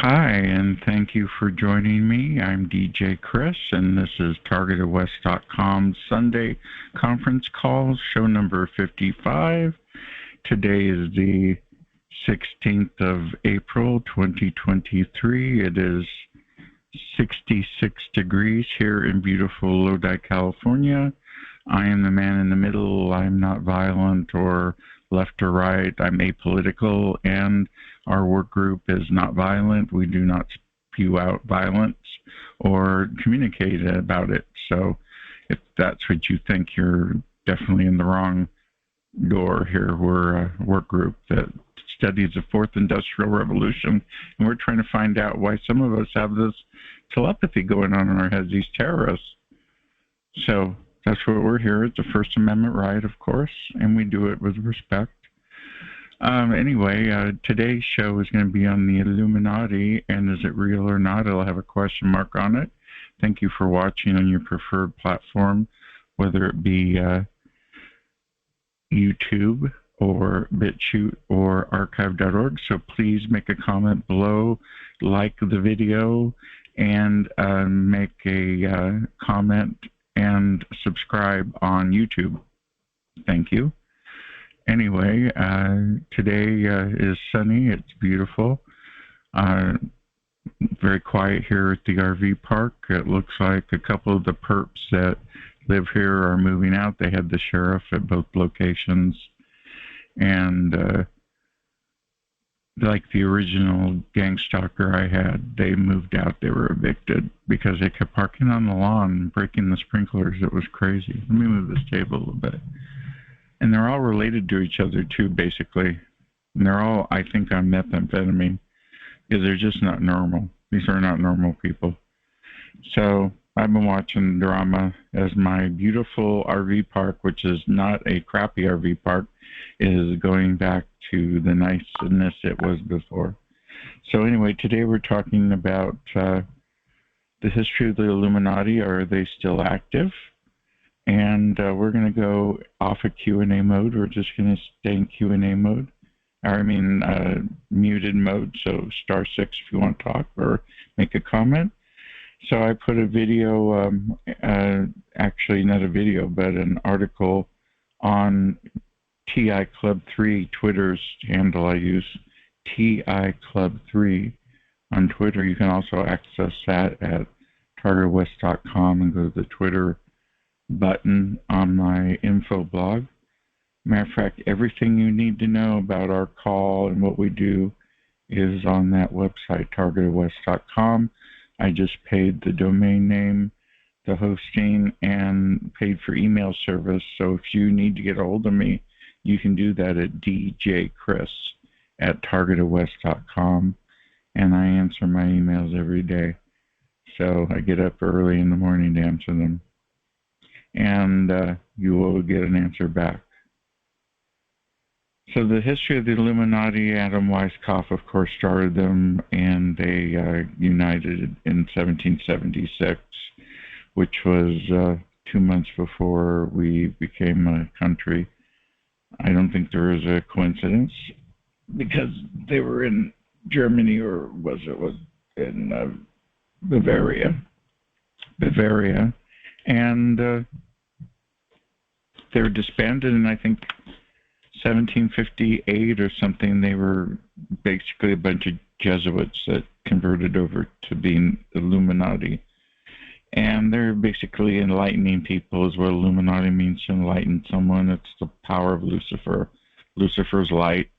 Hi, and thank you for joining me. I'm DJ Chris, and this is TargetedWest.com Sunday conference call, show number 55. Today is the 16th of April, 2023. It is 66 degrees here in beautiful Lodi, California. I am the man in the middle. I'm not violent or left or right. I'm apolitical, and our work group is not violent. We do not spew out violence or communicate about it. So if that's what you think, you're definitely in the wrong door here. We're a work group that studies the fourth industrial revolution, and we're trying to find out why some of us have this telepathy going on in our heads, these terrorists. So that's what we're here. It's a First Amendment right, of course, and we do it with respect. Anyway, today's show is going to be on the Illuminati, and is it real or not? It'll have a question mark on it. Thank you for watching on your preferred platform, whether it be YouTube or bitchute or archive.org. So please make a comment below, like the video, and make a comment and subscribe on YouTube. Thank you. Anyway, today is sunny. It's beautiful. Very quiet here at the RV park. It looks like a couple of the perps that live here are moving out. They had the sheriff at both locations. And like the original gang stalker I had, they moved out. They were evicted because they kept parking on the lawn and breaking the sprinklers. It was crazy. Let me move this table a little bit. And they're all related to each other, too, basically. And they're all, I think, on methamphetamine because they're just not normal. These are not normal people. So I've been watching drama as my beautiful RV park, which is not a crappy RV park, is going back to the niceness it was before. So anyway, today we're talking about the history of the Illuminati. Are they still active? And we're going to go off of Q&A mode. We're just going to stay in Q&A mode. Muted mode. So *6 if you want to talk or make a comment. So I put a video, actually not a video, but an article on TI Club 3, Twitter's handle. I use TI Club 3 on Twitter. You can also access that at TargetedWest.com and go to the Twitter button on my info blog. Matter of fact, everything you need to know about our call and what we do is on that website, TargetedWest.com. I just paid the domain name, the hosting, and paid for email service. So if you need to get a hold of me, you can do that at djchris@targetedwest.com. And I answer my emails every day. So I get up early in the morning to answer them. And you will get an answer back. So the history of the Illuminati, Adam Weishaupt, of course, started them, and they united in 1776, which was 2 months before we became a country. I don't think there is a coincidence, because they were in Germany, or was in Bavaria, and they were disbanded in, I think, 1758 or something. They were basically a bunch of Jesuits that converted over to being Illuminati. And they're basically enlightening people, is what Illuminati means, to enlighten someone. It's the power of Lucifer, Lucifer's light,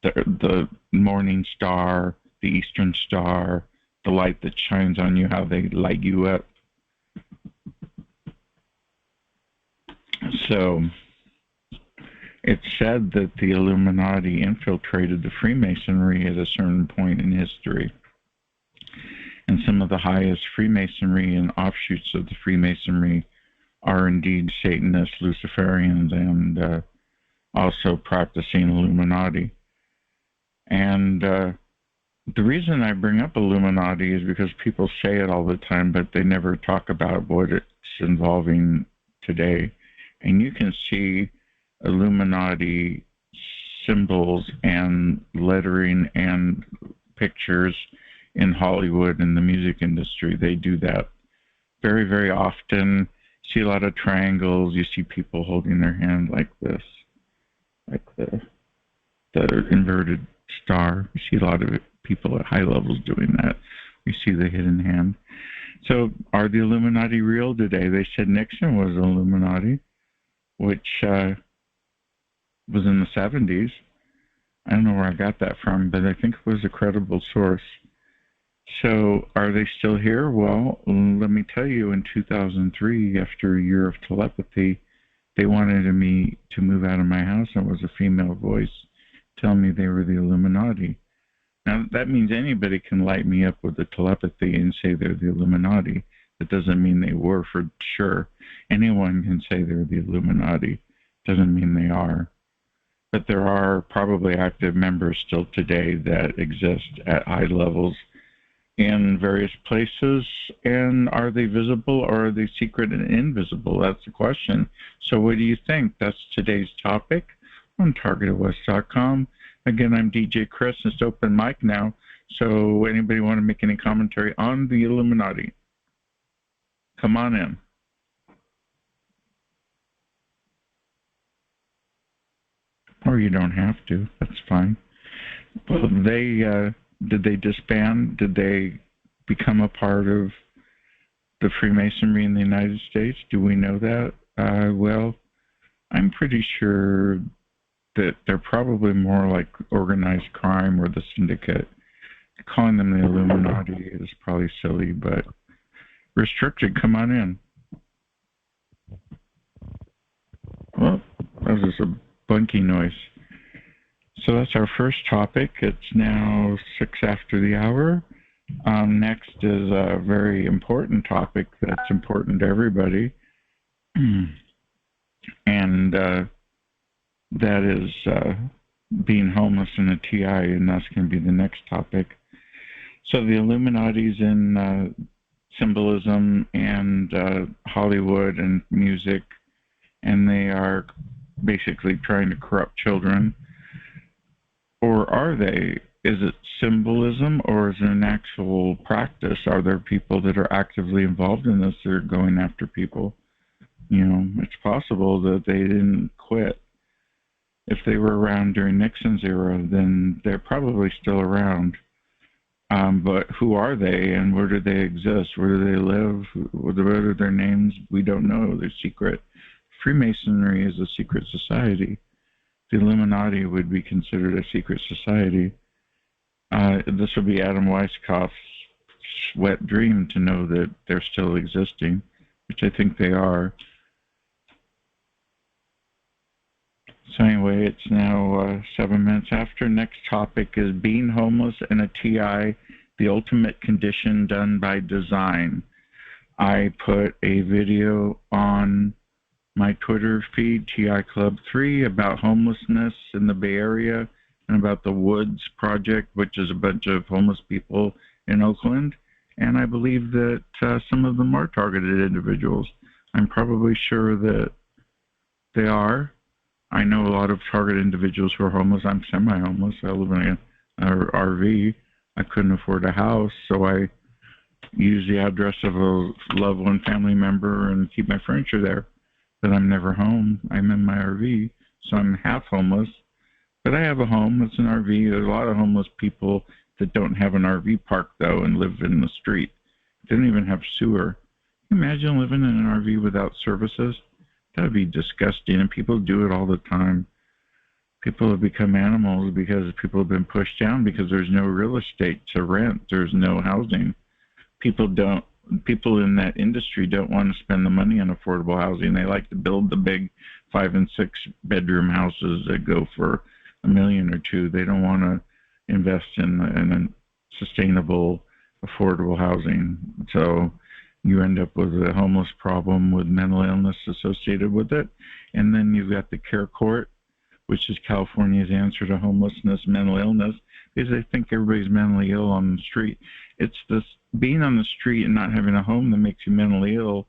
the morning star, the eastern star, the light that shines on you, how they light you up. So it's said that the Illuminati infiltrated the Freemasonry at a certain point in history. And some of the highest Freemasonry and offshoots of the Freemasonry are indeed Satanists, Luciferians, and also practicing Illuminati. And the reason I bring up Illuminati is because people say it all the time, but they never talk about what it's involving today. And you can see Illuminati symbols and lettering and pictures in Hollywood and the music industry. They do that very, very often. See a lot of triangles. You see people holding their hand like this, like the inverted star. You see a lot of people at high levels doing that. We see the hidden hand. So are the Illuminati real today? They said Nixon was an Illuminati, which was in the 70s. I don't know where I got that from, but I think it was a credible source. So are they still here? Well, let me tell you, in 2003, after a year of telepathy, they wanted me to move out of my house, and it was a female voice telling me they were the Illuminati. Now, that means anybody can light me up with the telepathy and say they're the Illuminati. That doesn't mean they were for sure. Anyone can say they're the Illuminati. Doesn't mean they are. But there are probably active members still today that exist at high levels in various places. And are they visible or are they secret and invisible? That's the question. So what do you think? That's today's topic on TargetedWest.com. Again, I'm DJ Chris. It's open mic now. So anybody want to make any commentary on the Illuminati? Come on in. Or you don't have to. That's fine. Well, did they disband? Did they become a part of the Freemasonry in the United States? Do we know that? Well, I'm pretty sure that they're probably more like organized crime or the syndicate. Calling them the Illuminati is probably silly, but restricted, come on in. Well, that was just a bunky noise. So that's our first topic. It's now 6 after the hour. Next is a very important topic that's important to everybody. And that is being homeless in a TI, and that's going to be the next topic. So the Illuminati's in symbolism and Hollywood and music, and they are basically trying to corrupt children. Or are they? Is it symbolism or is it an actual practice? Are there people that are actively involved in this that are going after people? You know, it's possible that they didn't quit. If they were around during Nixon's era, then they're probably still around. But who are they and where do they exist? Where do they live? What are their names? We don't know. They're secret. Freemasonry is a secret society. The Illuminati would be considered a secret society. This would be Adam Weisskopf's wet dream to know that they're still existing, which I think they are. So anyway, it's now 7 minutes after. Next topic is being homeless in a TI, the ultimate condition done by design. I put a video on my Twitter feed, TI Club 3, about homelessness in the Bay Area and about the Woods Project, which is a bunch of homeless people in Oakland. And I believe that some of them are targeted individuals. I'm probably sure that they are. I know a lot of targeted individuals who are homeless. I'm semi-homeless. I live in an RV. I couldn't afford a house, so I use the address of a loved one family member and keep my furniture there. But I'm never home. I'm in my RV, so I'm half homeless. But I have a home. It's an RV. There's a lot of homeless people that don't have an RV park, though, and live in the street. They don't even have sewer. Can you imagine living in an RV without services? That would be disgusting, and people do it all the time. People have become animals because people have been pushed down because there's no real estate to rent. There's no housing. People in that industry don't want to spend the money on affordable housing. They like to build the big 5 and 6 bedroom houses that go for $1 million or $2 million. They don't want to invest in a sustainable, affordable housing. So you end up with a homeless problem with mental illness associated with it. And then you've got the care court, which is California's answer to homelessness, mental illness, because they think everybody's mentally ill on the street. It's this being on the street and not having a home that makes you mentally ill.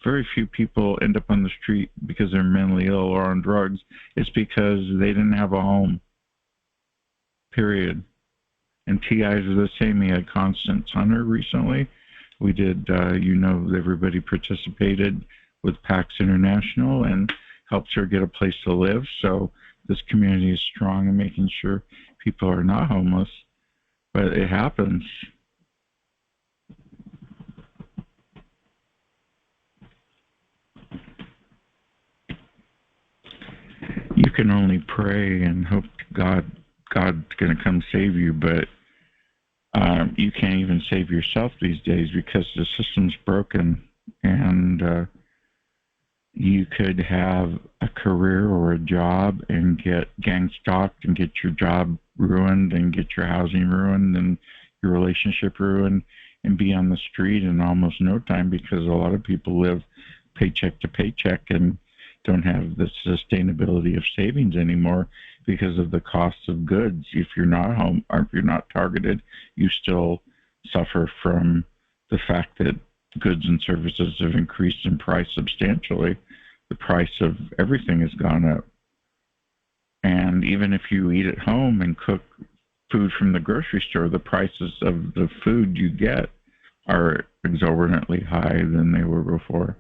Very few people end up on the street because they're mentally ill or on drugs. It's because they didn't have a home, period. And TIs are the same. We had Constance Hunter recently. We did, everybody participated with PAX International and helped her get a place to live. So this community is strong in making sure people are not homeless, but it happens. You can only pray and hope God's going to come save you, but you can't even save yourself these days because the system's broken, and you could have a career or a job and get gang stalked and get your job ruined and get your housing ruined and your relationship ruined and be on the street in almost no time because a lot of people live paycheck to paycheck and don't have the sustainability of savings anymore because of the cost of goods. If you're not home or if you're not targeted, you still suffer from the fact that goods and services have increased in price substantially. The price of everything has gone up. And even if you eat at home and cook food from the grocery store, the prices of the food you get are exorbitantly high than they were before.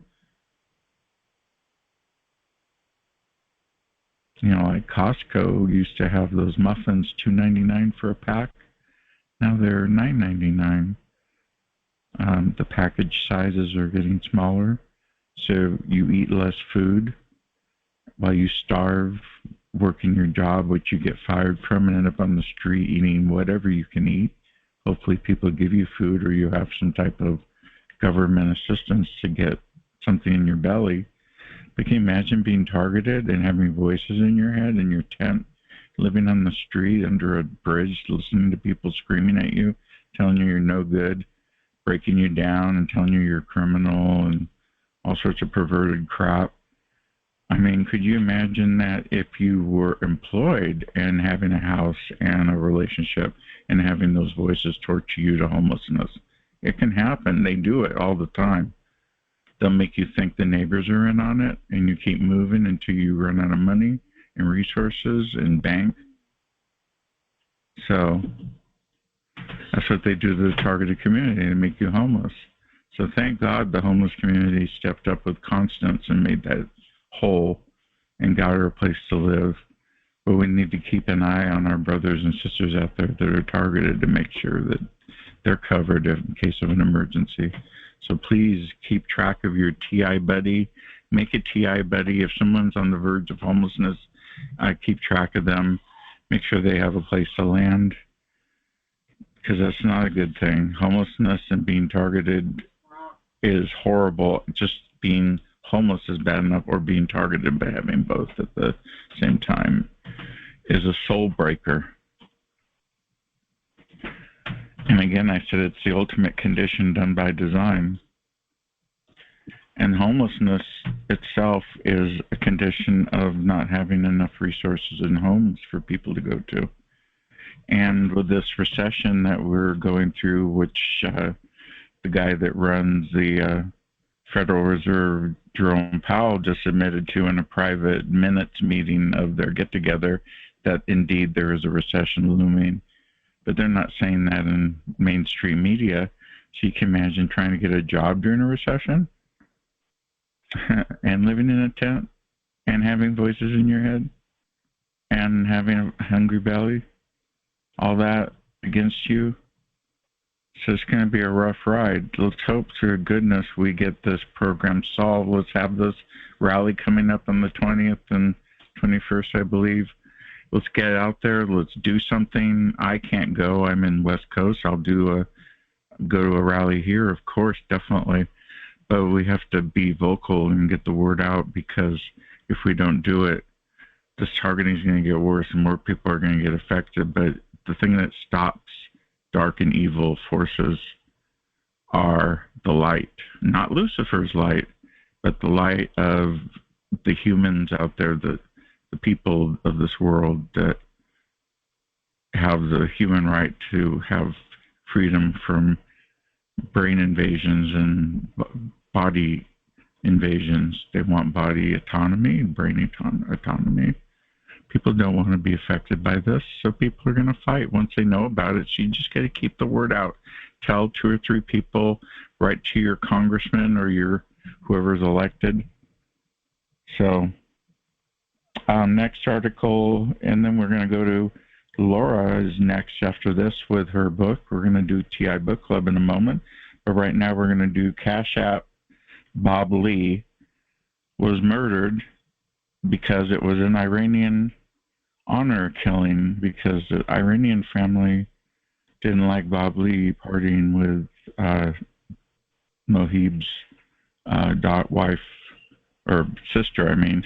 Like Costco used to have those muffins $2.99 for a pack. Now they're $9.99. The package sizes are getting smaller, so you eat less food while you starve, working your job, which you get fired from, and end up on the street eating whatever you can eat. Hopefully people give you food or you have some type of government assistance to get something in your belly. But can you imagine being targeted and having voices in your head in your tent, living on the street under a bridge, listening to people screaming at you, telling you you're no good, breaking you down and telling you you're a criminal and all sorts of perverted crap? I mean, could you imagine that if you were employed and having a house and a relationship and having those voices torture you to homelessness? It can happen. They do it all the time. They'll make you think the neighbors are in on it, and you keep moving until you run out of money and resources and bank. So that's what they do to the targeted community. They make you homeless. So thank God the homeless community stepped up with Constance and made that whole and got her a place to live. But we need to keep an eye on our brothers and sisters out there that are targeted to make sure that they're covered in case of an emergency. So please keep track of your TI buddy. Make a TI buddy. If someone's on the verge of homelessness, keep track of them. Make sure they have a place to land, because that's not a good thing. Homelessness and being targeted is horrible. Just being homeless is bad enough, or being targeted by having both at the same time is a soul breaker. And again, I said it's the ultimate condition done by design. And homelessness itself is a condition of not having enough resources and homes for people to go to. And with this recession that we're going through, which the guy that runs the Federal Reserve, Jerome Powell, just admitted to in a private minutes meeting of their get-together, that indeed there is a recession looming. But they're not saying that in mainstream media. So you can imagine trying to get a job during a recession and living in a tent and having voices in your head and having a hungry belly, all that against you. So it's going to be a rough ride. Let's hope through goodness we get this program solved. Let's have this rally coming up on the 20th and 21st, I believe. Let's get out there. Let's do something. I can't go. I'm in West Coast. I'll go to a rally here, of course, definitely. But we have to be vocal and get the word out, because if we don't do it, this targeting is going to get worse and more people are going to get affected. But the thing that stops dark and evil forces are the light, not Lucifer's light, but the light of the humans out there, the people of this world that have the human right to have freedom from brain invasions and body invasions. They want body autonomy and brain autonomy. People don't want to be affected by this, so people are going to fight once they know about it. So you just got to keep the word out. Tell 2 or 3 people, write to your congressman or your whoever's elected. So next article, and then we're going to go to Laura is next after this with her book. We're going to do TI Book Club in a moment, but right now we're going to do Cash App. Bob Lee was murdered because it was an Iranian honor killing, because the Iranian family didn't like Bob Lee partying with Mohib's wife, or sister, I mean.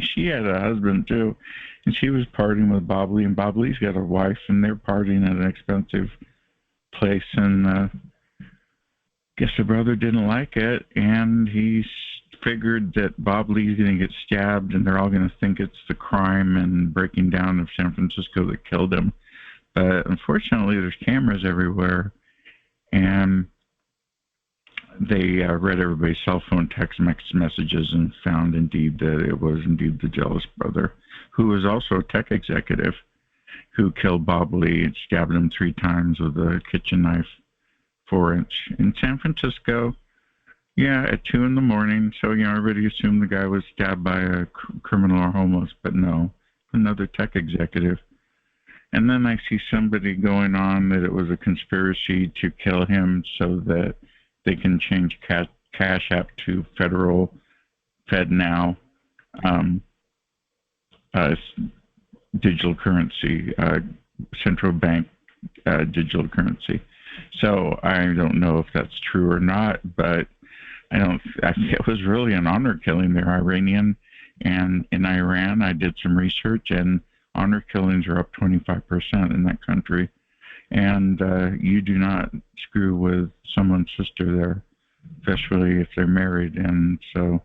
She had a husband too, and she was partying with Bob Lee, and Bob Lee's got a wife, and they're partying at an expensive place, and guess the brother didn't like it, and he figured that Bob Lee's going to get stabbed, and they're all going to think it's the crime and breaking down of San Francisco that killed him. But unfortunately, there's cameras everywhere, and they read everybody's cell phone text messages and found indeed that it was indeed the jealous brother, who was also a tech executive, who killed Bob Lee and stabbed him 3 times with a kitchen knife, 4-inch, in San Francisco. Yeah, at 2 in the morning. So, everybody assumed the guy was stabbed by a criminal or homeless, but no, another tech executive. And then I see somebody going on that it was a conspiracy to kill him so that they can change Cash App to federal FedNow digital currency, central bank digital currency. So I don't know if that's true or not, but I think it was really an honor killing. They're Iranian, and in Iran, I did some research, and honor killings are up 25% in that country. And you do not screw with someone's sister there, especially if they're married. And so,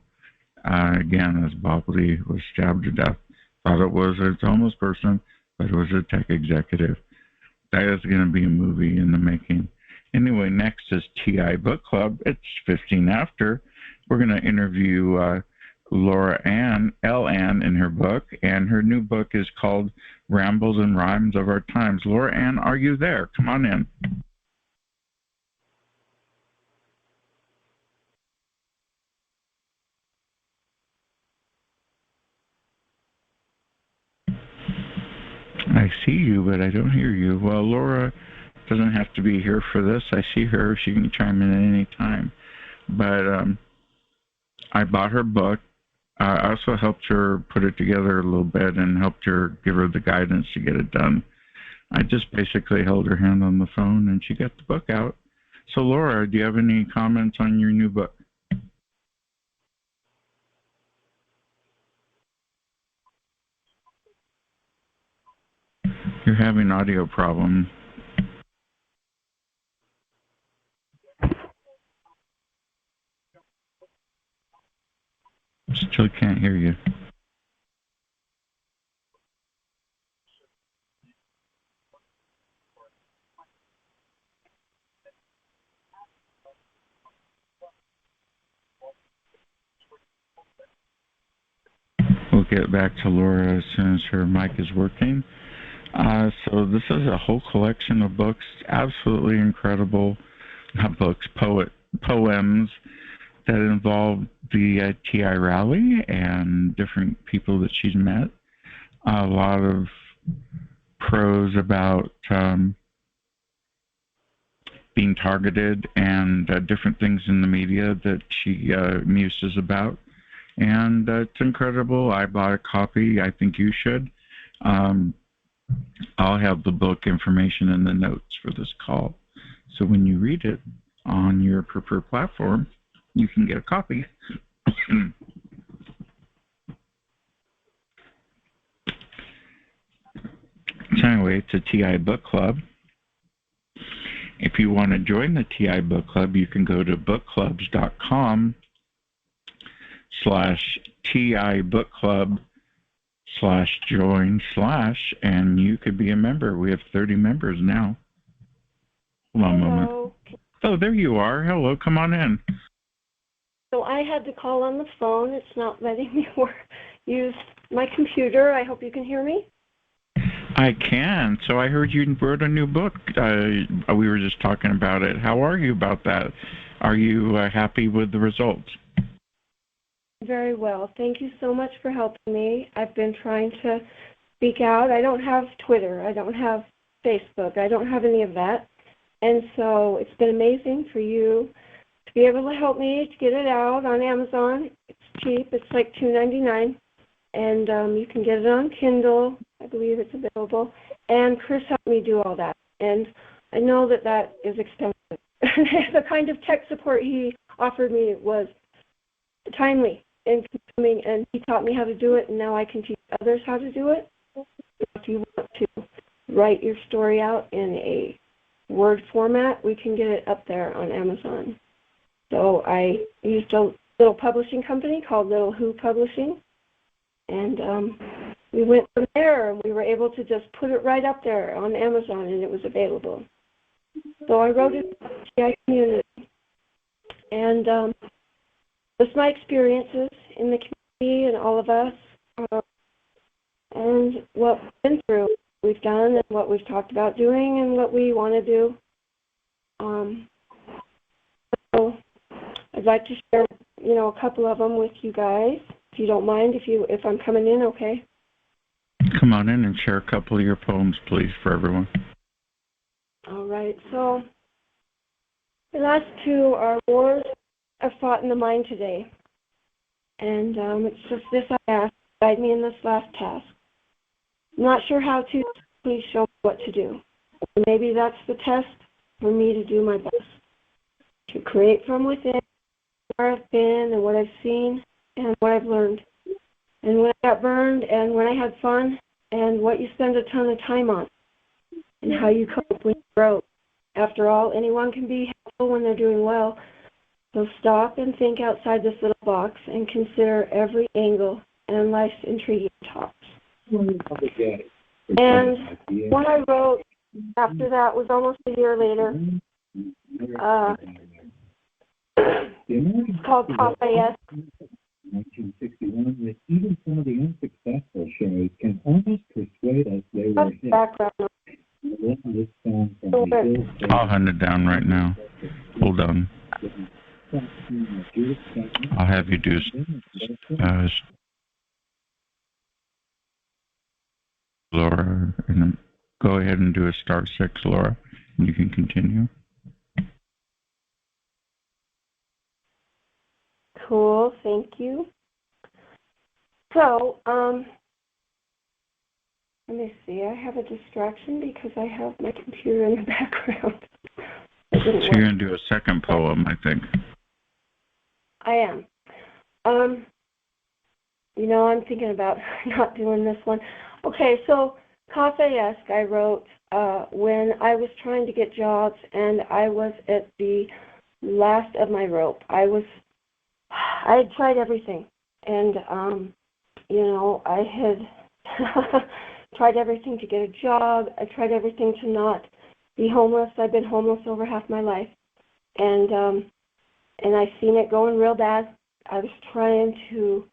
again, as Bob Lee was stabbed to death, thought it was a homeless person, but it was a tech executive. That is going to be a movie in the making. Anyway, next is TI Book Club. It's 15 after. We're going to interview Laura Ann, L. Ann, in her book, and her new book is called Rambles and Rhymes of Our Times. Laura Ann, are you there? Come on in. I see you, but I don't hear you. Well, Laura doesn't have to be here for this. I see her. She can chime in at any time. But I bought her book. I also helped her put it together a little bit and helped her give her the guidance to get it done. I just basically held her hand on the phone, and she got the book out. So, Laura, do you have any comments on your new book? You're having audio problems. Still can't hear you. We'll get back to Laura as soon as her mic is working. So this is a whole collection of books, absolutely incredible, not books, poems that involve the TI rally and different people that she's met. A lot of prose about being targeted and different things in the media that she muses about. And it's incredible. I bought a copy. I think you should. I'll have the book information in the notes for this call. So when you read it on your preferred platform, you can get a copy. So anyway, it's a TI Book Club. If you want to join the TI Book Club, you can go to bookclubs.com/TI Book Club/join/ and you could be a member. We have 30 members now. Hold on a moment. Oh, there you are. Hello, come on in. So I had to call on the phone. It's not letting me use my computer. I hope you can hear me. I can. So I heard you wrote a new book. We were just talking about it. How are you about that? Are you happy with the results? Very well. Thank you so much for helping me. I've been trying to speak out. I don't have Twitter. I don't have Facebook. I don't have any of that. And so it's been amazing for you to be able to help me to get it out on Amazon. It's cheap. It's like $2.99. And you can get it on Kindle. I believe it's available. And Chris helped me do all that. And I know that that is expensive. The kind of tech support he offered me was timely and consuming, and he taught me how to do it, and now I can teach others how to do it. If you want to write your story out in a Word format, we can get it up there on Amazon. So I used a little publishing company called Little Who Publishing, and we went from there, and we were able to just put it right up there on Amazon, and it was available. So I wrote it for the GI community, and just my experiences in the community and all of us, and what we've been through, we've done, and what we've talked about doing, and what we want to do. So I'd like to share, a couple of them with you guys, if you don't mind, if I'm coming in, okay? Come on in and share a couple of your poems, please, for everyone. All right. So the last two are wars I've fought in the mind today. And it's just this I ask, guide me in this last task. I'm not sure how to, please show me what to do. Maybe that's the test for me to do my best. To create from within where I've been and what I've seen and what I've learned. And when I got burned and when I had fun and what you spend a ton of time on and how you cope when you grow. After all, anyone can be helpful when they're doing well. So stop and think outside this little box and consider every angle and life's intriguing talks. And what I wrote after that was almost a year later. It's called Coffee. 1961, that even some of the unsuccessful shows can almost persuade us they were hit. I'll hunt it down right now. Hold on. I'll have you do Laura, and go ahead and do a *6, Laura, and you can continue. Cool, thank you. So, let me see. I have a distraction because I have my computer in the background. So you're going to do a second poem, I think. I am. I'm thinking about not doing this one. Okay, so Cafe-esque I wrote when I was trying to get jobs and I was at the last of my rope. I had tried everything, and I had tried everything to get a job. I tried everything to not be homeless. I've been homeless over half my life, and I seen it going real bad. I was trying to,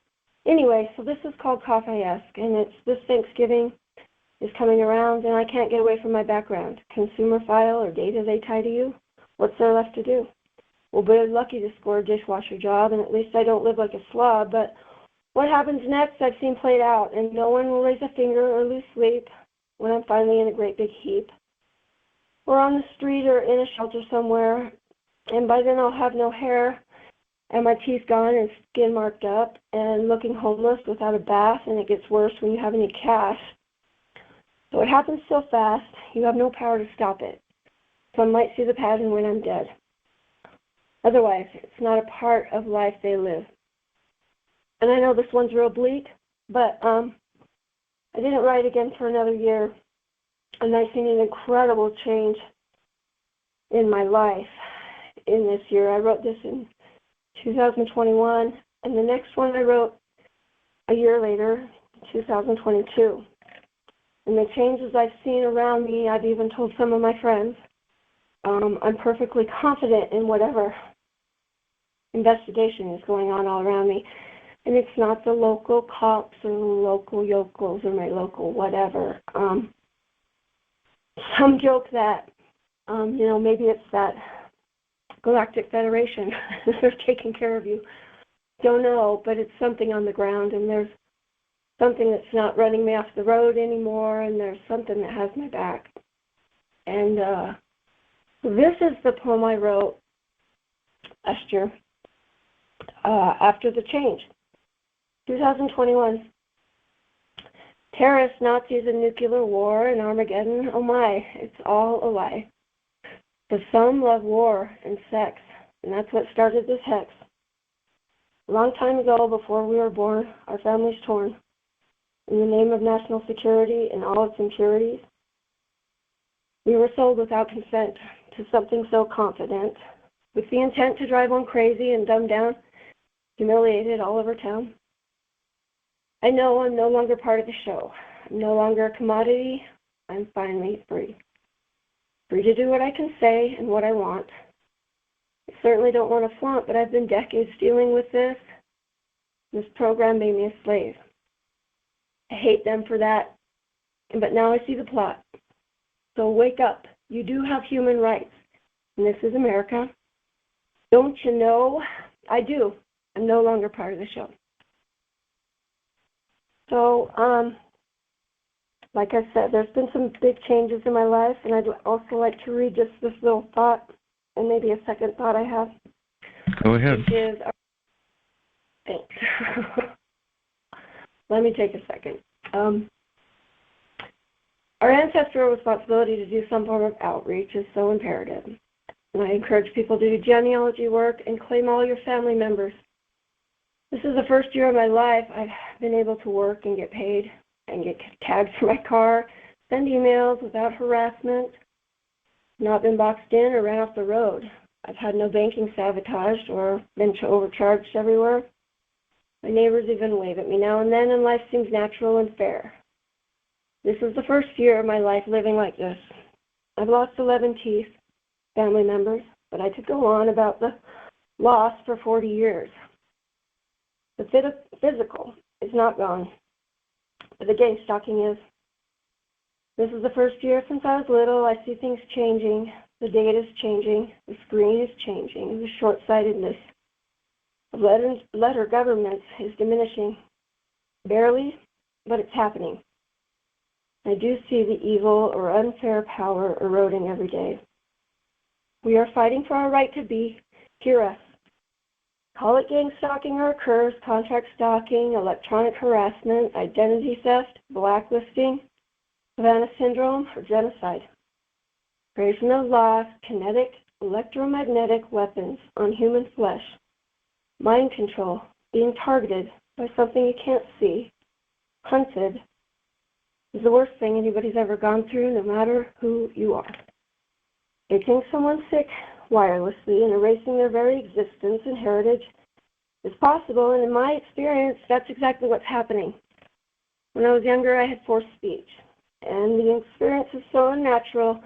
anyway. So this is called Cafe-esque, and it's this Thanksgiving is coming around, and I can't get away from my background. Consumer file or data they tie to you. What's there left to do? Well, we're lucky to score a dishwasher job, and at least I don't live like a slob, but what happens next I've seen played out, and no one will raise a finger or lose sleep when I'm finally in a great big heap. Or on the street or in a shelter somewhere, and by then I'll have no hair, and my teeth gone and skin marked up, and looking homeless without a bath, and it gets worse when you have any cash. So it happens so fast, you have no power to stop it. Some might see the pattern when I'm dead. Otherwise, it's not a part of life they live. And I know this one's real bleak, but I didn't write again for another year, and I've seen an incredible change in my life in this year. I wrote this in 2021, and the next one I wrote a year later, 2022. And the changes I've seen around me, I've even told some of my friends, I'm perfectly confident in whatever investigation is going on all around me. And it's not the local cops or local yokels or my local whatever. Some joke that, maybe it's that Galactic Federation. They're taking care of you. Don't know, but it's something on the ground, and there's something that's not running me off the road anymore, and there's something that has my back. And this is the poem I wrote last year after the change. 2021. Terrorists, Nazis, and nuclear war and Armageddon, oh my, it's all a lie. But some love war and sex, and that's what started this hex. A long time ago, before we were born, our families torn. In the name of national security and all its impurities, we were sold without consent to something so confident, with the intent to drive one crazy and dumb down, humiliated all over town. I know I'm no longer part of the show. I'm no longer a commodity. I'm finally free. Free to do what I can say and what I want. I certainly don't want to flaunt, but I've been decades dealing with this. This program made me a slave. I hate them for that, but now I see the plot. So wake up. You do have human rights, and this is America. Don't you know? I do. I'm no longer part of the show. So, like I said, there's been some big changes in my life, and I'd also like to read just this little thought, and maybe a second thought I have. Go ahead. Thanks. Let me take a second. Our ancestral responsibility to do some form of outreach is so imperative. And I encourage people to do genealogy work and claim all your family members. This is the first year of my life I've been able to work and get paid and get tagged for my car, send emails without harassment, not been boxed in or ran off the road. I've had no banking sabotaged or been overcharged everywhere. My neighbors even wave at me now and then, and life seems natural and fair. This is the first year of my life living like this. I've lost 11 teeth, family members, but I could go on about the loss for 40 years. The physical is not gone, but the gang stalking is. This is the first year since I was little. I see things changing. The data is changing. The screen is changing. The short-sightedness of letter governments is diminishing. Barely, but it's happening. I do see the evil or unfair power eroding every day. We are fighting for our right to be. Hear us. Call it gang stalking or a curse, contract stalking, electronic harassment, identity theft, blacklisting, Savannah syndrome, or genocide. Creation of lost, kinetic, electromagnetic weapons on human flesh. Mind control, being targeted by something you can't see, hunted, is the worst thing anybody's ever gone through, no matter who you are. Making someone sick wirelessly and erasing their very existence and heritage is possible, and in my experience, that's exactly what's happening. When I was younger, I had forced speech, and the experience is so unnatural,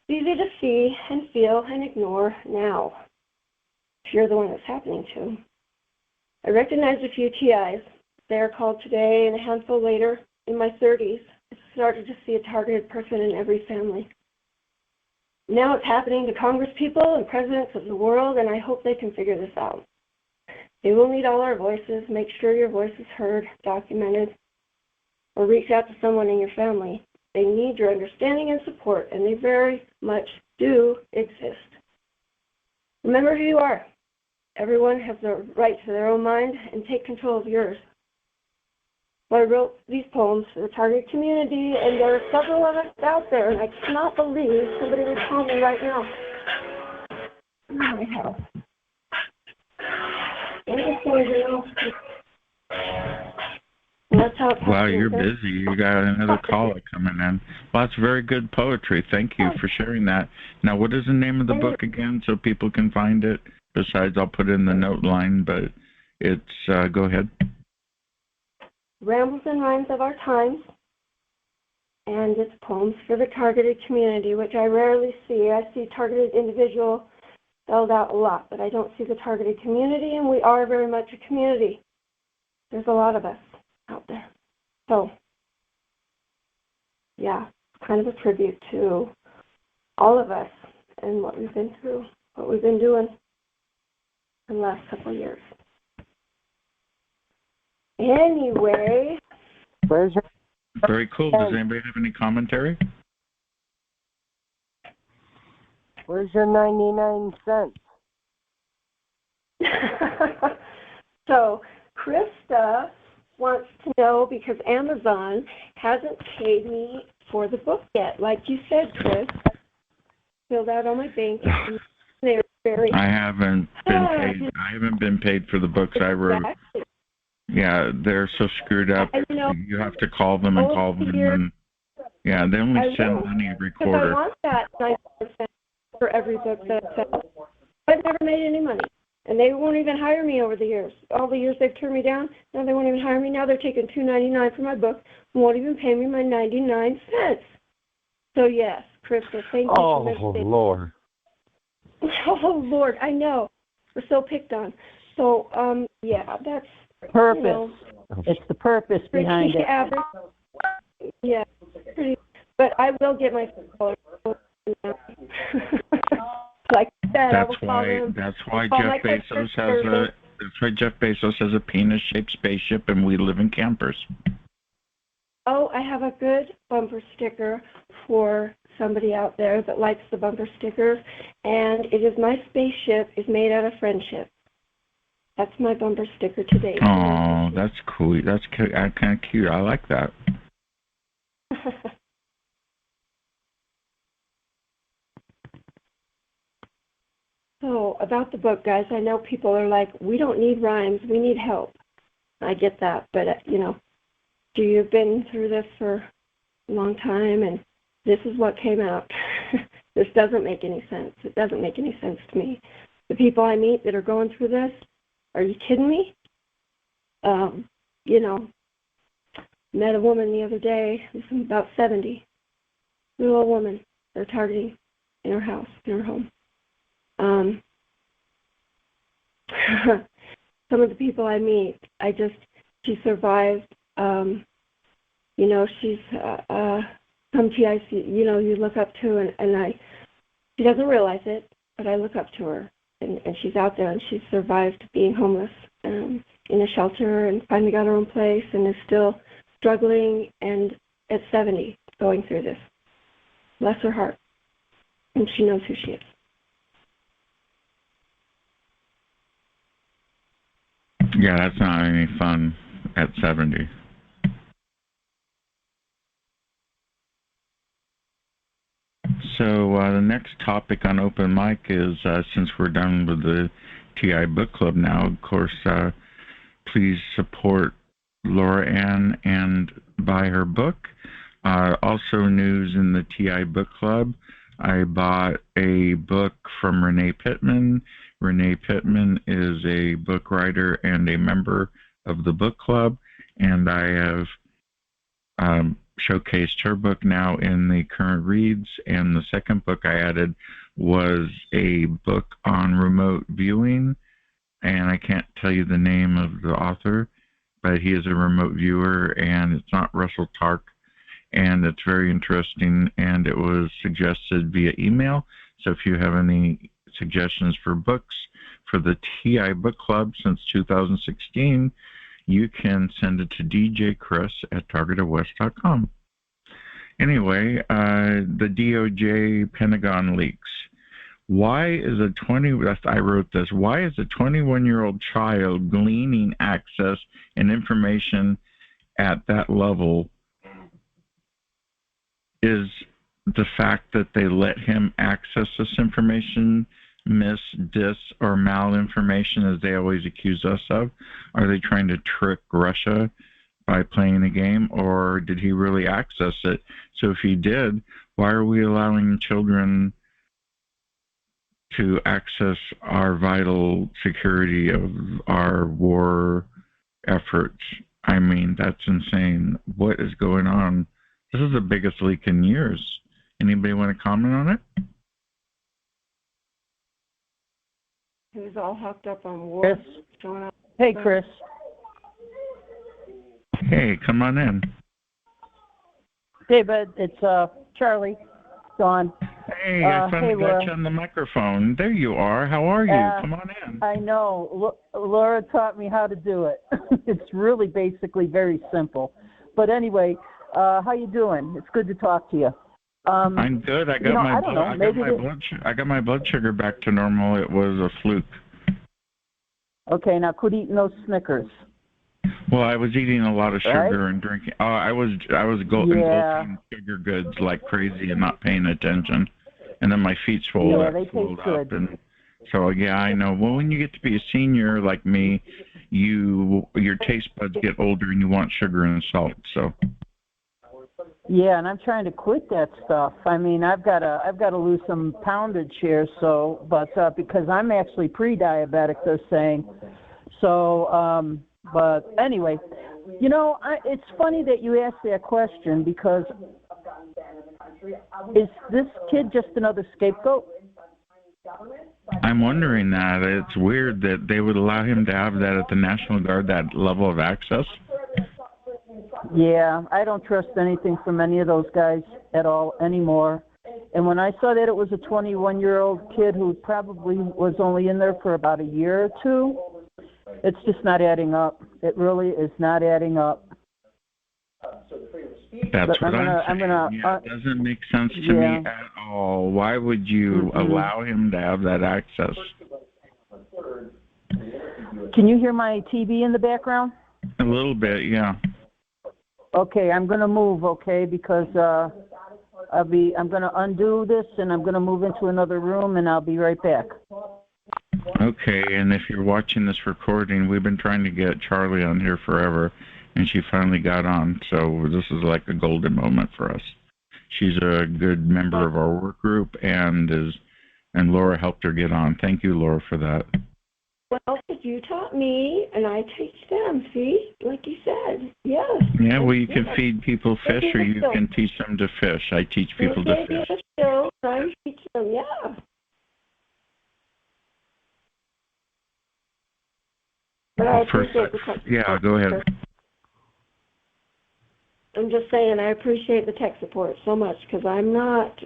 it's easy to see and feel and ignore now, if you're the one that's happening to. I recognized a few TIs. They are called today, and a handful later, in my 30s, I started to see a targeted person in every family. Now it's happening to Congress people and presidents of the world, and I hope they can figure this out. They will need all our voices. Make sure your voice is heard, documented, or reach out to someone in your family. They need your understanding and support, and they very much do exist. Remember who you are. Everyone has the right to their own mind, and take control of yours. So I wrote these poems for the target community, and there are several of us out there, and I cannot believe somebody would call me right now. In my house. That's how it's wow, you're busy. You got another caller coming in. Well, that's very good poetry. Thank you for sharing that. Now, what is the name of the book again so people can find it? Besides, I'll put it in the note line, but it's, go ahead. Rambles and Rhymes of Our Times, and it's poems for the targeted community, which I rarely see. I see targeted individual spelled out a lot, but I don't see the targeted community, and we are very much a community. There's a lot of us out there. So, yeah, it's kind of a tribute to all of us and what we've been through, what we've been doing in the last couple of years. Anyway. Where's your... Very cool. Does anybody have any commentary? Where's your 99 cents? So Krista wants to know because Amazon hasn't paid me for the book yet. Like you said, Chris, filled out all my bank. They're very. I haven't been paid. I haven't been paid for the books I wrote. Exactly. Yeah, they're so screwed up. You have to call them and call them, and yeah, they only send money every quarter. Because I want that 9% for every book that I sell. I've never made any money. And they won't even hire me over the years. All the years they've turned me down, now they won't even hire me. Now they're taking $2.99 for my book and won't even pay me my 99 cents. So, yes, Crystal, thank you. Oh, Lord. Oh, Lord, I know. We're so picked on. So, yeah, that's... Purpose. You know, it's the purpose behind it. Average. Yeah, pretty. But I will get my $4. Like that, That's why Jeff Bezos has a penis-shaped spaceship, and we live in campers. Oh, I have a good bumper sticker for somebody out there that likes the bumper stickers, and it is my spaceship is made out of friendship. That's my bumper sticker today. Oh, that's cool. That's kind of cute. I like that. So, about the book, guys, I know people are like, we don't need rhymes, we need help. I get that, but, you've been through this for a long time, and this is what came out. This doesn't make any sense. It doesn't make any sense to me. The people I meet that are going through this, are you kidding me? Met a woman the other day, about 70, little old woman they're targeting in her house, in her home. Some of the people I meet, she survived, she's some TIC, you look up to, and she doesn't realize it, but I look up to her, and she's out there, and she's survived being homeless in a shelter, and finally got her own place, and is still struggling, and at 70, going through this. Bless her heart, and she knows who she is. Yeah, that's not any fun at 70. So the next topic on open mic is, since we're done with the TI Book Club now, of course, please support Laura Ann and buy her book. Also news in the TI Book Club, I bought a book from Renee Pittman. Renee Pittman is a book writer and a member of the book club, and I have showcased her book now in the current reads, and the second book I added was a book on remote viewing, and I can't tell you the name of the author, but he is a remote viewer, and it's not Russell Tark, and it's very interesting, and it was suggested via email. So if you have any suggestions for books for the TI Book Club since 2016, you can send it to djchris@targetedwest.com. Anyway, the DOJ Pentagon leaks. Why is I wrote this, why is a 21-year-old child gleaning access and information at that level? Is the fact that they let him access this information dis, or malinformation, as they always accuse us of? Are they trying to trick Russia by playing a game, or did he really access it? So if he did, why are we allowing children to access our vital security of our war efforts? I mean, that's insane. What is going on? This is the biggest leak in years. Anybody want to comment on it? He was all hooked up on war. Chris. Hey, Chris. Hey, come on in. David, it's Charlie. Dawn. Hey, I finally got Laura. you on the microphone. There you are. How are you? Come on in. I know. Laura taught me how to do it. It's really basically very simple. But anyway, how you doing? It's good to talk to you. I'm good. I got my blood sugar back to normal. It was a fluke. Okay, now quit eating those Snickers. Well, I was eating a lot of sugar and drinking. I was engulfing sugar goods like crazy and not paying attention, and then my feet swelled up, and so I know. Well, when you get to be a senior like me, your taste buds get older and you want sugar and salt. So. Yeah, and I'm trying to quit that stuff. I mean, I've got to lose some poundage here. So, but because I'm actually pre-diabetic, they're saying. So. But anyway, it's funny that you asked that question because is this kid just another scapegoat? I'm wondering that. It's weird that they would allow him to have that at the National Guard, that level of access. Yeah, I don't trust anything from any of those guys at all anymore. And when I saw that it was a 21-year-old kid who probably was only in there for about a year or two, it's just not adding up. It really is not adding up. That's what I'm saying. It doesn't make sense to me at all. Why would you allow him to have that access? Can you hear my TV in the background? A little bit, yeah. Okay, I'm going to move, because I'm going to undo this and I'm going to move into another room and I'll be right back. Okay, and if you're watching this recording, we've been trying to get Charlie on here forever, and she finally got on, so this is like a golden moment for us. She's a good member of our work group, and Laura helped her get on. Thank you, Laura, for that. Well, you taught me, and I teach them, see? Like you said, yes. Yeah, well, you can feed people fish, or you can teach them to fish. I teach people to fish. I teach them, yeah. But I appreciate the tech support. Go ahead. I'm just saying I appreciate the tech support so much because I'm not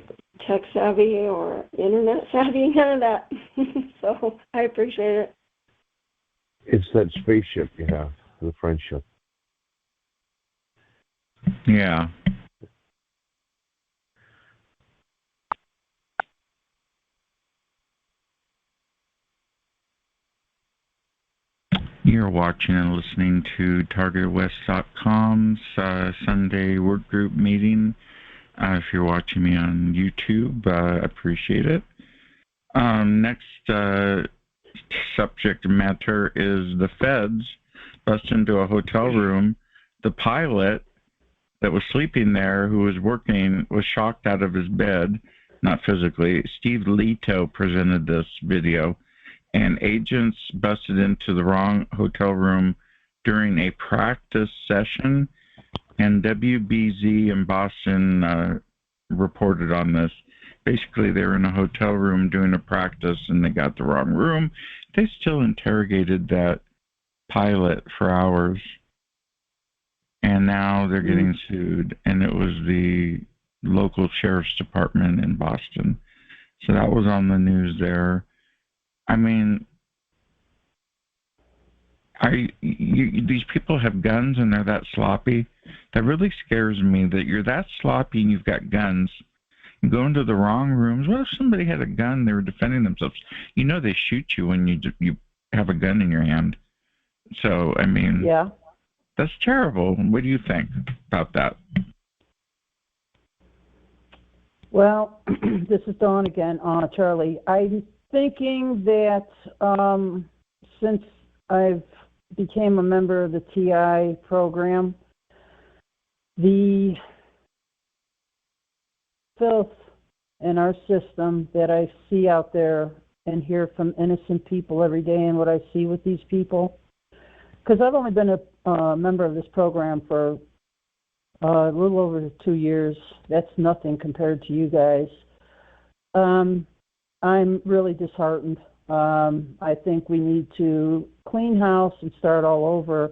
tech savvy or internet savvy, none of that. So I appreciate it. It's that spaceship you have, the friendship. Yeah. You're watching and listening to TargetedWest.com's Sunday work group meeting. If you're watching me on YouTube, appreciate it. Next subject matter is the feds bust into a hotel room. The pilot that was sleeping there, who was working, was shocked out of his bed, not physically. Steve Leto presented this video. And agents busted into the wrong hotel room during a practice session, and WBZ in Boston reported on this. Basically, they were in a hotel room doing a practice, and they got the wrong room. They still interrogated that pilot for hours, and now they're getting sued, and it was the local sheriff's department in Boston. So that was on the news there. I mean, these people have guns and they're that sloppy. That really scares me that you're that sloppy and you've got guns. You go into the wrong rooms. What if somebody had a gun? They were defending themselves. You know they shoot you when you have a gun in your hand. So, I mean, that's terrible. What do you think about that? Well, this is Dawn again, Charlie. I'm thinking that since I've became a member of the TI program, the filth in our system that I see out there and hear from innocent people every day and what I see with these people, because I've only been a member of this program for a little over 2 years. That's nothing compared to you guys. I'm really disheartened. I think we need to clean house and start all over.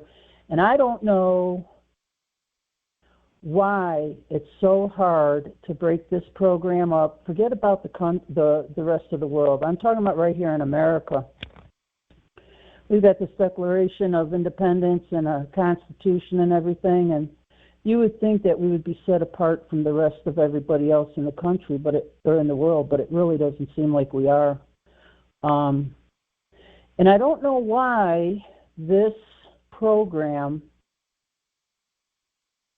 And I don't know why it's so hard to break this program up. Forget about the rest of the world. I'm talking about right here in America. We've got this Declaration of Independence and a Constitution and everything, and you would think that we would be set apart from the rest of everybody else in the country, or in the world, but it really doesn't seem like we are. And I don't know why this program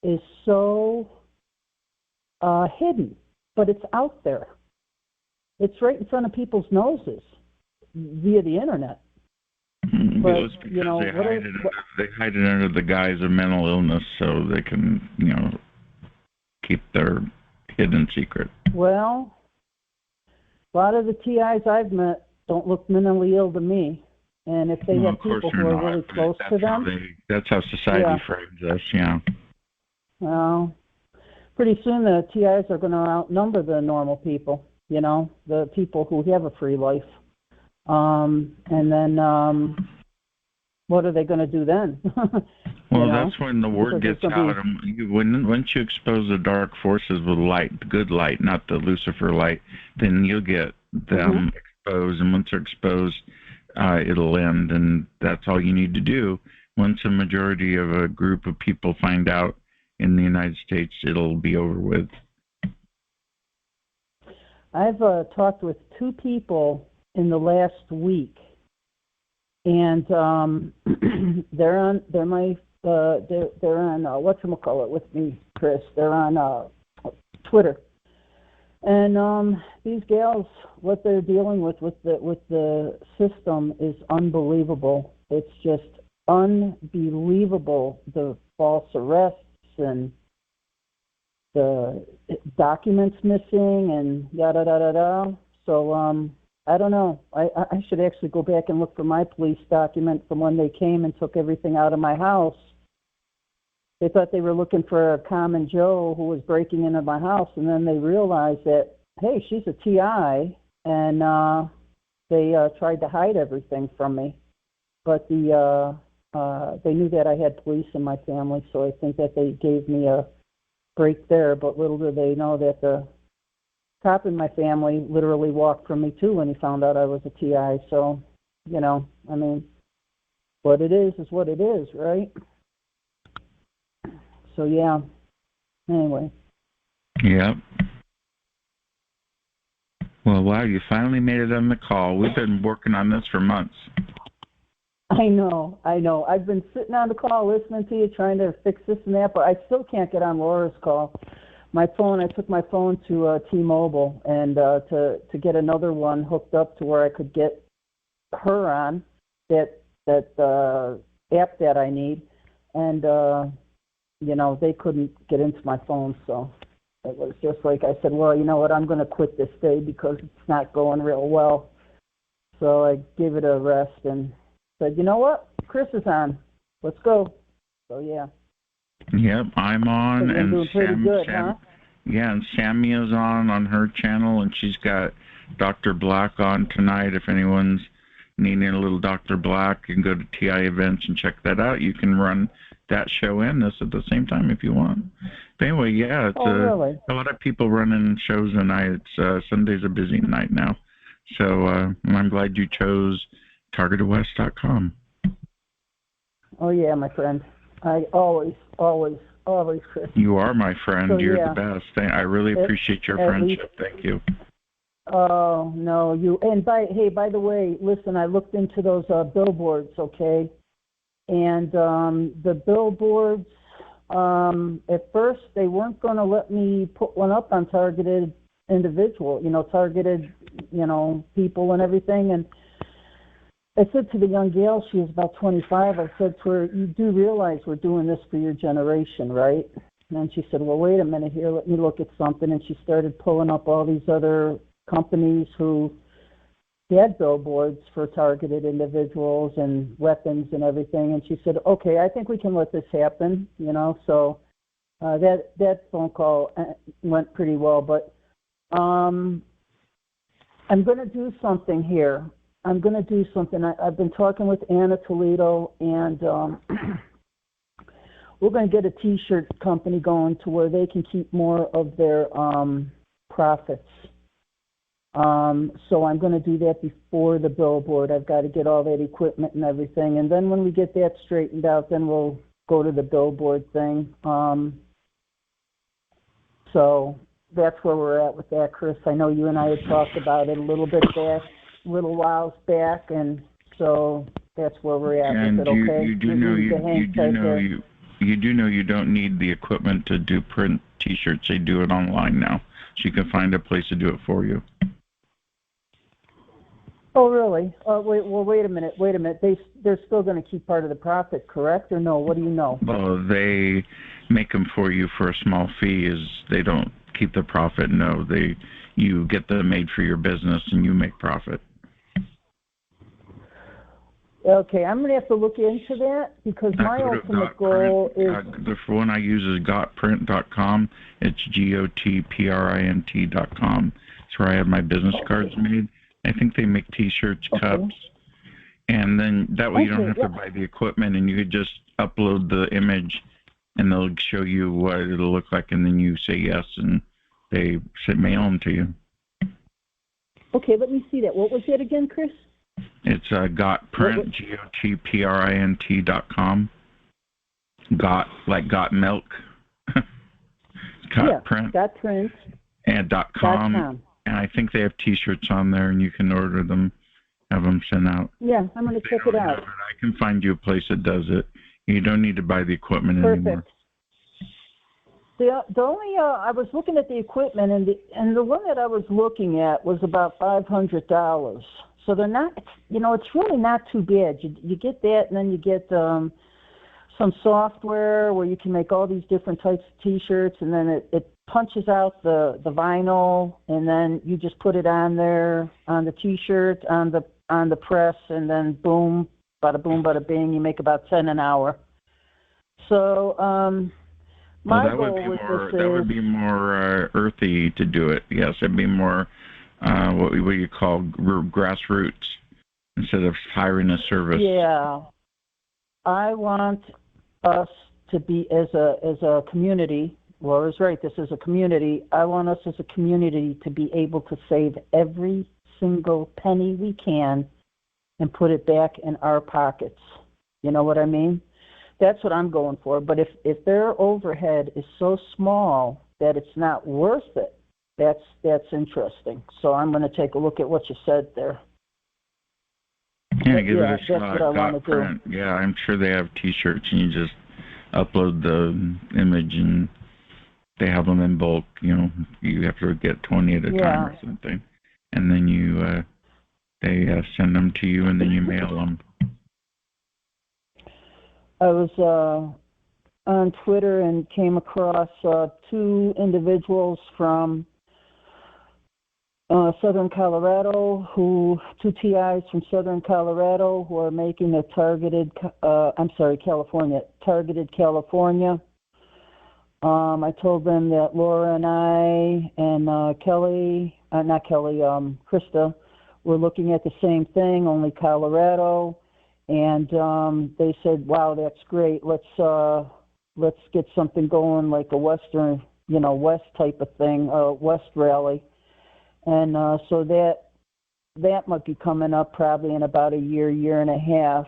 is so hidden, but it's out there. It's right in front of people's noses via the internet. But it's because they hide it under the guise of mental illness, so they can, keep their hidden secret. Well, a lot of the TIs I've met don't look mentally ill to me, and if they have people who are really close to them, that's how society frames us. Yeah. Well, pretty soon the TIs are going to outnumber the normal people. The people who have a free life. And then what are they going to do then? Well, that's when the word gets out. Once you expose the dark forces with light, the good light, not the Lucifer light, then you'll get them exposed. And once they're exposed, it'll end. And that's all you need to do. Once a majority of a group of people find out in the United States, it'll be over with. I've talked with 2 people in the last week, and they're on whatchamacallit with me, Chris. They're on Twitter, and these gals, what they're dealing with the system is unbelievable. It's just unbelievable. The false arrests and the documents missing and yada yada yada. So I don't know. I should actually go back and look for my police document from when they came and took everything out of my house. They thought they were looking for a common Joe who was breaking into my house, and then they realized that, hey, she's a TI, and they tried to hide everything from me. But they knew that I had police in my family, so I think that they gave me a break there. But little did they know that the cop in my family literally walked from me too when he found out I was a TI. So, what it is what it is, right? So yeah. Anyway. Yep. Well, wow, you finally made it on the call. We've been working on this for months. I know. I've been sitting on the call listening to you, trying to fix this and that, but I still can't get on Laura's call. I took my phone to T-Mobile and to get another one hooked up to where I could get her on that app that I need, and they couldn't get into my phone, so it was just like I said, well, you know what, I'm going to quit this day because it's not going real well. So I gave it a rest and said, you know what, Chris is on, let's go. So yeah. Yep, I'm on, so and doing pretty good, huh? Yeah, and Sammy's on her channel, and she's got Dr. Black on tonight. If anyone's needing a little Dr. Black, you can go to TI Events and check that out. You can run that show and this at the same time if you want. But anyway, yeah, it's really? A lot of people running shows tonight. It's Sunday's a busy night now. So I'm glad you chose TargetedWest.com. Oh, yeah, my friend. I always, Chris. You are my friend. So, You're the best. I really appreciate your friendship. Thank you. Oh, no, and by the way, listen, I looked into those billboards, okay? And the billboards, at first, they weren't going to let me put one up on targeted individual, targeted, people and everything. And I said to the young gal, she was about 25, I said to her, you do realize we're doing this for your generation, right? And then she said, well, wait a minute here, let me look at something. And she started pulling up all these other companies who had billboards for targeted individuals and weapons and everything. And she said, okay, I think we can let this happen, So that phone call went pretty well. But I'm going to do something here. I've been talking with Anna Toledo, and to get a T-shirt company going to where they can keep more of their profits. So I'm going to do that before the billboard. I've got to get all that equipment and everything, and then when we get that straightened out, then we'll go to the billboard thing. So that's where we're at with that, Chris. I know you and I had talked about it a little whiles back, and so that's where we're at And with it. Okay. you do know you don't need the equipment to do print T-shirts. They do it online now, so you can find a place to do it for you. Oh, really? Wait a minute. They're still going to keep part of the profit, correct? Or no? What do you know? Well, they make them for you for a small fee. They don't keep the profit. No, you get them made for your business and you make profit. Okay, I'm going to have to look into that because my ultimate goal is... The one I use is gotprint.com. It's GOTPRINT.com. It's where I have my business cards made. I think they make T-shirts, cups, and then that way you don't have to buy the equipment, and you could just upload the image, and they'll show you what it'll look like, and then you say yes, and they mail them to you. Okay, let me see that. What was it again, Chris? It's gotprint, GOTPRINT.com. Got, like got milk. Gotprint. Gotprint. And .com. And I think they have T-shirts on there, and you can order them, have them sent out. Yeah, I'm going to check it out. I can find you a place that does it. You don't need to buy the equipment anymore. The only I was looking at the equipment, and the one that I was looking at was about $500. So they're not, it's really not too bad. You get that, and then you get some software where you can make all these different types of T-shirts, and then it punches out the vinyl, and then you just put it on there on the T-shirt on the press, and then boom, bada boom, bada bing, you make about 10 an hour. So my goal with this is... That would be more earthy to do it. Yes, it'd be more what you call grassroots instead of hiring a service. Yeah, I want us to be as a community. Laura's right. This is a community. I want us as a community to be able to save every single penny we can and put it back in our pockets. You know what I mean? That's what I'm going for. But if their overhead is so small that it's not worth it, that's interesting. So I'm going to take a look at what you said there. Yeah, give it a shot. That's what I want to do. Yeah, I'm sure they have T-shirts, and you just upload the image, and they have them in bulk. You have to get 20 at a time or something, and then they send them to you, and then you mail them. I was on Twitter and came across two individuals from Southern Colorado, two TIs from Southern Colorado who are making a targeted California. I told them that Laura and I and Krista were looking at the same thing, only Colorado, and they said, "Wow, that's great. Let's get something going like a Western, West type of thing, West rally." And so that might be coming up probably in about a year and a half.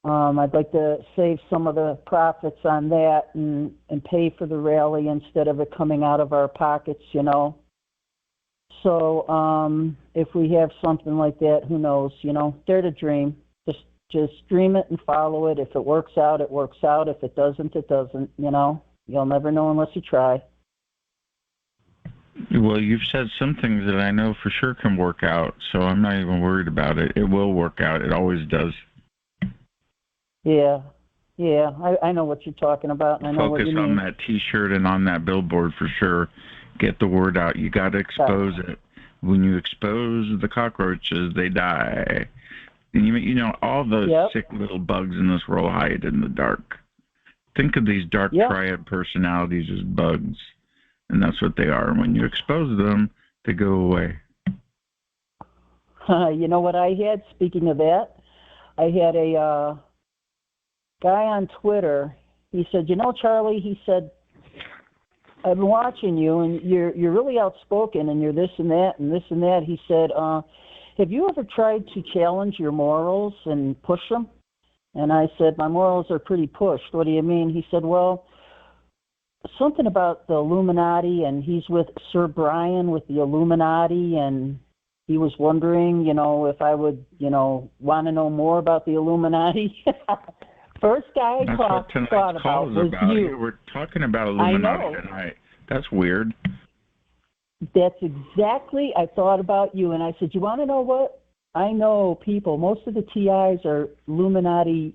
I'd like to save some of the profits on that and pay for the rally instead of it coming out of our pockets, So if we have something like that, who knows, dare to dream. Just dream it and follow it. If it works out, it works out. If it doesn't, it doesn't, You'll never know unless you try. Well, you've said some things that I know for sure can work out, so I'm not even worried about it. It will work out. It always does. Yeah, I know what you're talking about, and I know what you mean. Focus on that T-shirt and on that billboard for sure. Get the word out. You got to expose it. When you expose the cockroaches, they die. And all those sick little bugs in this world hide in the dark. Think of these dark triad personalities as bugs. And that's what they are. When you expose them, they go away. You know what I had? Speaking of that, I had a guy on Twitter. He said, Charlie, he said, I've been watching you, and you're really outspoken, and you're this and that and this and that. He said, have you ever tried to challenge your morals and push them? And I said, my morals are pretty pushed. What do you mean? He said, well, something about the Illuminati, and he's with Sir Brian with the Illuminati, and he was wondering, if I would, want to know more about the Illuminati. First guy I thought about was you. We're talking about Illuminati tonight. That's weird. That's exactly, I thought about you, and I said, you want to know what? I know people, most of the TIs are Illuminati,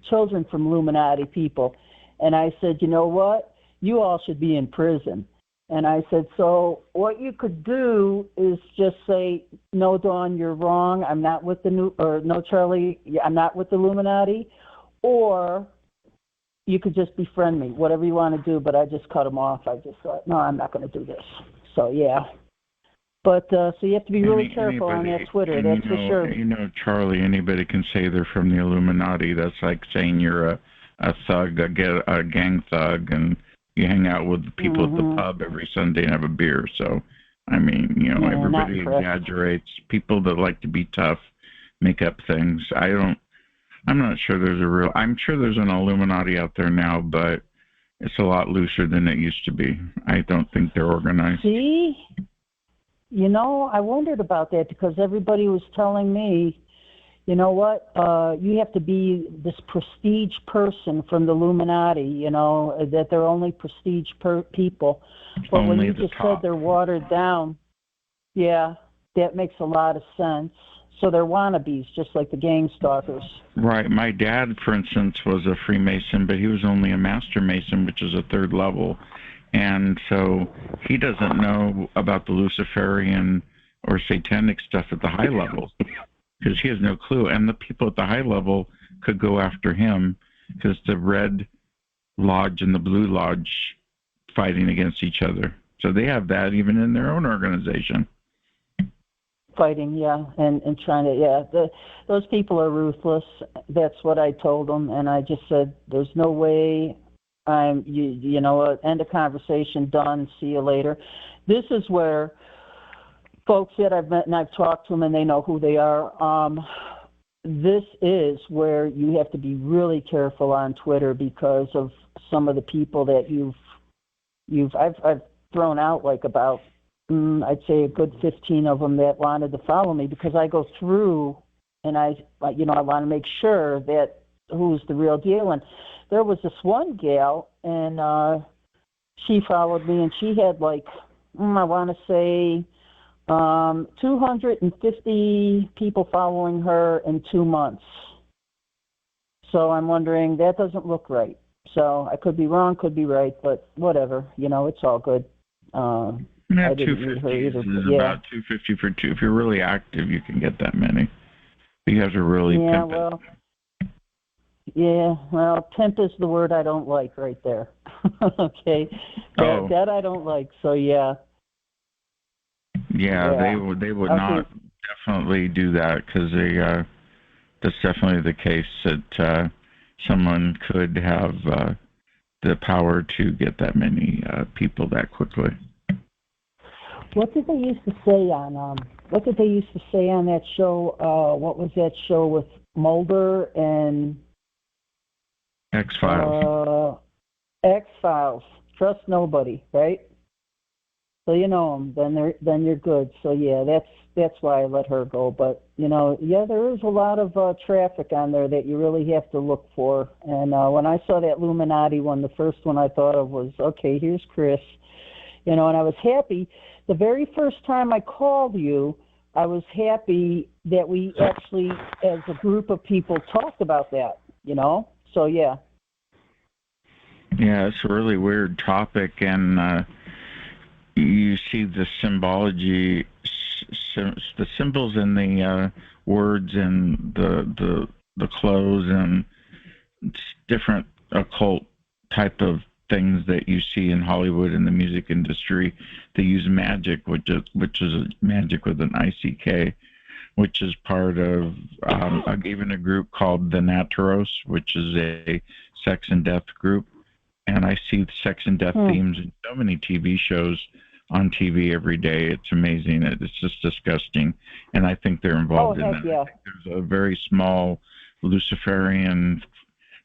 children from Illuminati people. And I said, you know what? You all should be in prison. And I said, so what you could do is just say, no, Dawn, you're wrong. I'm not with no, Charlie, I'm not with the Illuminati. Or you could just befriend me, whatever you want to do. But I just cut him off. I just thought, no, I'm not going to do this. So, yeah. But so you have to be really careful on that Twitter, that's for sure. Charlie, anybody can say they're from the Illuminati. That's like saying you're a thug, a gang thug, and you hang out with the people at the pub every Sunday and have a beer. So, I mean, everybody exaggerates. People that like to be tough make up things. I'm not sure I'm sure there's an Illuminati out there now, but it's a lot looser than it used to be. I don't think they're organized. See? I wondered about that because everybody was telling me, you know what, you have to be this prestige person from the Illuminati, that they're only prestige people. But only when you just said they're watered down, yeah, that makes a lot of sense. So they're wannabes, just like the gang stalkers. Right. My dad, for instance, was a Freemason, but he was only a Master Mason, which is a third level. And so he doesn't know about the Luciferian or satanic stuff at the high levels because he has no clue. And the people at the high level could go after him because the Red Lodge and the Blue Lodge fighting against each other. So they have that even in their own organization. Fighting, yeah, and trying to, yeah. Those people are ruthless. That's what I told them. And I just said, there's no way end of conversation, done, see you later. This is where folks that I've met and I've talked to them and they know who they are. This is where you have to be really careful on Twitter because of some of the people that I've thrown out like about, I'd say a good 15 of them that wanted to follow me because I go through and I want to make sure that who's the real deal. And there was this one gal, and she followed me, and she had I want to say 250 people following her in 2 months. So I'm wondering, that doesn't look right. So I could be wrong, could be right, but whatever. It's all good. I didn't read her either. About 250 for two. If you're really active, you can get that many. But you have to really pimp it. Yeah, well, pimp is the word I don't like right there. Okay, that I don't like. So yeah. Yeah, they would not definitely do that because that's definitely the case that someone could have the power to get that many people that quickly. What did they used to say on that show? What was that show with Mulder and X-Files? X-Files. Trust nobody, right? So you know them, then you're good. So yeah, that's why I let her go. But there is a lot of traffic on there that you really have to look for. And when I saw that Illuminati one, the first one I thought of was, okay, here's Chris. And I was happy. The very first time I called you, I was happy that we actually, as a group of people, talked about that. So yeah. Yeah, it's a really weird topic, and you see the symbology, the symbols in the words and the clothes and different occult type of things that you see in Hollywood and the music industry. They use magic, which is magic with an ICK, which is part of even a group called the Naturos, which is a sex and death group. And I see sex and death themes in so many TV shows on TV every day. It's amazing. It's just disgusting. And I think they're involved in that. Yeah. I think there's a very small Luciferian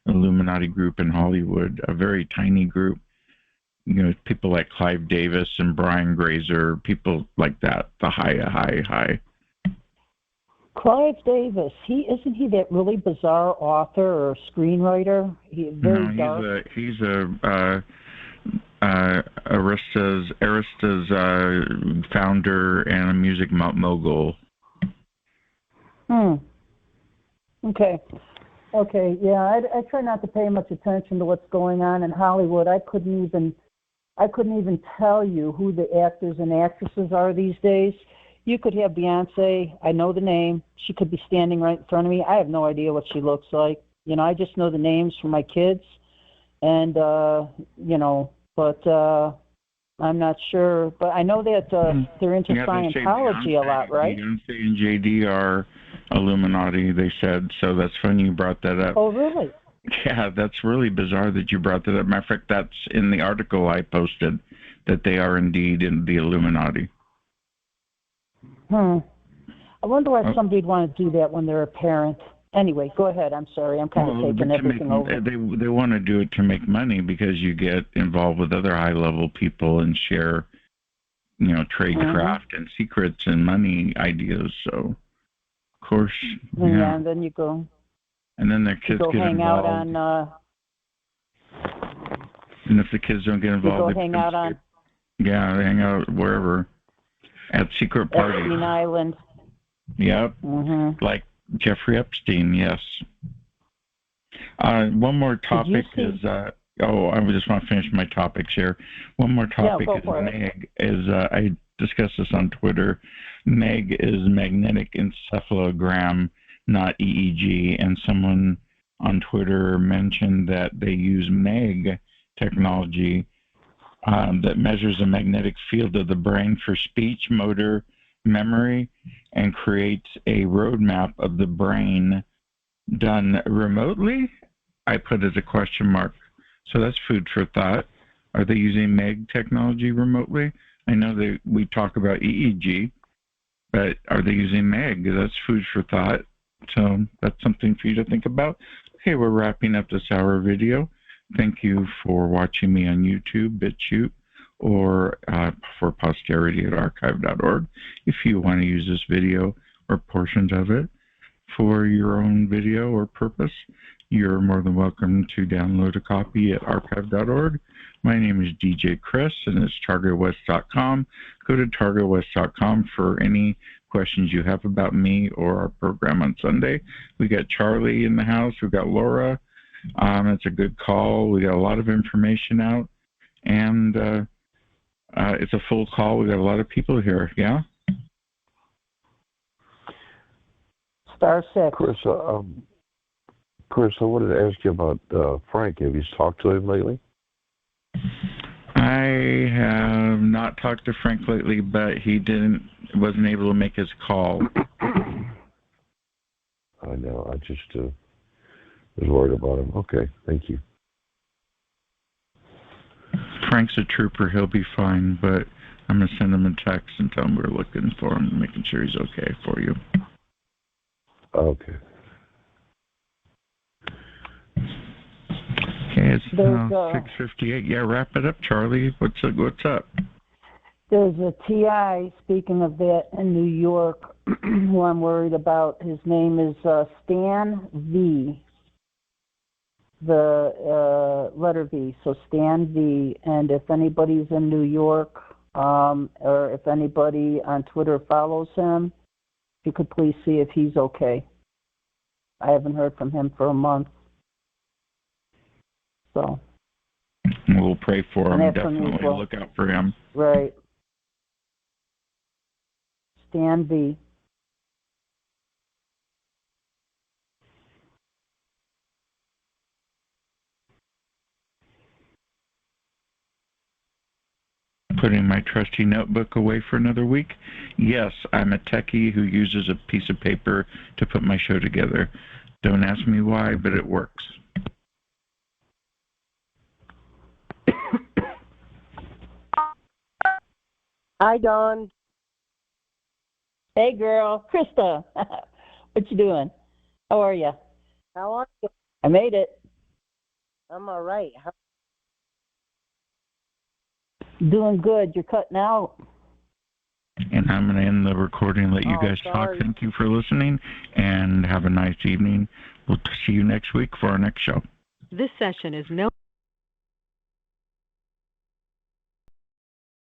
Illuminati group in Hollywood, a very tiny group. You know, people like Clive Davis and Brian Grazer, people like that, the high. Clive Davis, isn't he that really bizarre author or screenwriter? He's dark. He's Arista's founder and a music mogul. Okay, yeah, I try not to pay much attention to what's going on in Hollywood. I couldn't even tell you who the actors and actresses are these days. You could have Beyonce. I know the name. She could be standing right in front of me. I have no idea what she looks like. You know, I just know the names from my kids, and but I'm not sure. But I know that they're into Scientology a lot, right? Beyonce and JD are Illuminati, they said. So that's funny you brought that up. Oh, really? Yeah, that's really bizarre that you brought that up. Matter of fact, that's in the article I posted, that they are indeed in the Illuminati. I wonder why somebody'd want to do that when they're a parent. Anyway, go ahead. I'm sorry. I'm kind of taking everything over. They want to do it to make money because you get involved with other high-level people and share, trade craft and secrets and money ideas. So, of course, yeah. And then you go. And then their kids go get hang involved. Out on. And if the kids don't get involved, they hang out on. Yeah, they hang out wherever. At secret parties. Epstein Island. Yep. Like Jeffrey Epstein, yes. One more topic is, I just want to finish my topics here. One more topic is MEG. I discussed this on Twitter. MEG is magnetic encephalogram, not EEG. And someone on Twitter mentioned that they use MEG technology that measures the magnetic field of the brain for speech, motor, memory, and creates a roadmap of the brain done remotely? I put as a question mark. So that's food for thought. Are they using MEG technology remotely? I know we talk about EEG, but are they using MEG? That's food for thought. So that's something for you to think about. Okay, we're wrapping up this hour video. Thank you for watching me on YouTube, BitChute, or for posterity at archive.org. If you want to use this video or portions of it for your own video or purpose, you're more than welcome to download a copy at archive.org. My name is DJ Chris, and it's TargetedWest.com. Go to TargetedWest.com for any questions you have about me or our program on Sunday. We got Charlie in the house. We got Laura. It's a good call. We got a lot of information out, and it's a full call. We got a lot of people here. Yeah. Star 6. Chris, I wanted to ask you about Frank. Have you talked to him lately? I have not talked to Frank lately, but he wasn't able to make his call. I know. I just was worried about him. Okay, thank you. Frank's a trooper. He'll be fine, but I'm going to send him a text and tell him we're looking for him, making sure he's okay for you. Okay. Okay, it's now 6:58. Yeah, wrap it up, Charlie. What's up? There's a TI, speaking of that, in New York, who I'm worried about. His name is Stan V. The letter V, so Stan V. And if anybody's in New York, or if anybody on Twitter follows him, if you could please see if he's okay. I haven't heard from him for a month. So we'll pray for him. Definitely look out for him. Right. Stan V. Putting my trusty notebook away for another week? Yes, I'm a techie who uses a piece of paper to put my show together. Don't ask me why, but it works. Hi, Dawn. Hey, girl. Krista. What you doing? How are you? How are you? I made it. I'm all right. Doing good. You're cutting out. And I'm going to end the recording and let you guys talk. Thank you for listening, and have a nice evening. We'll see you next week for our next show. This session is no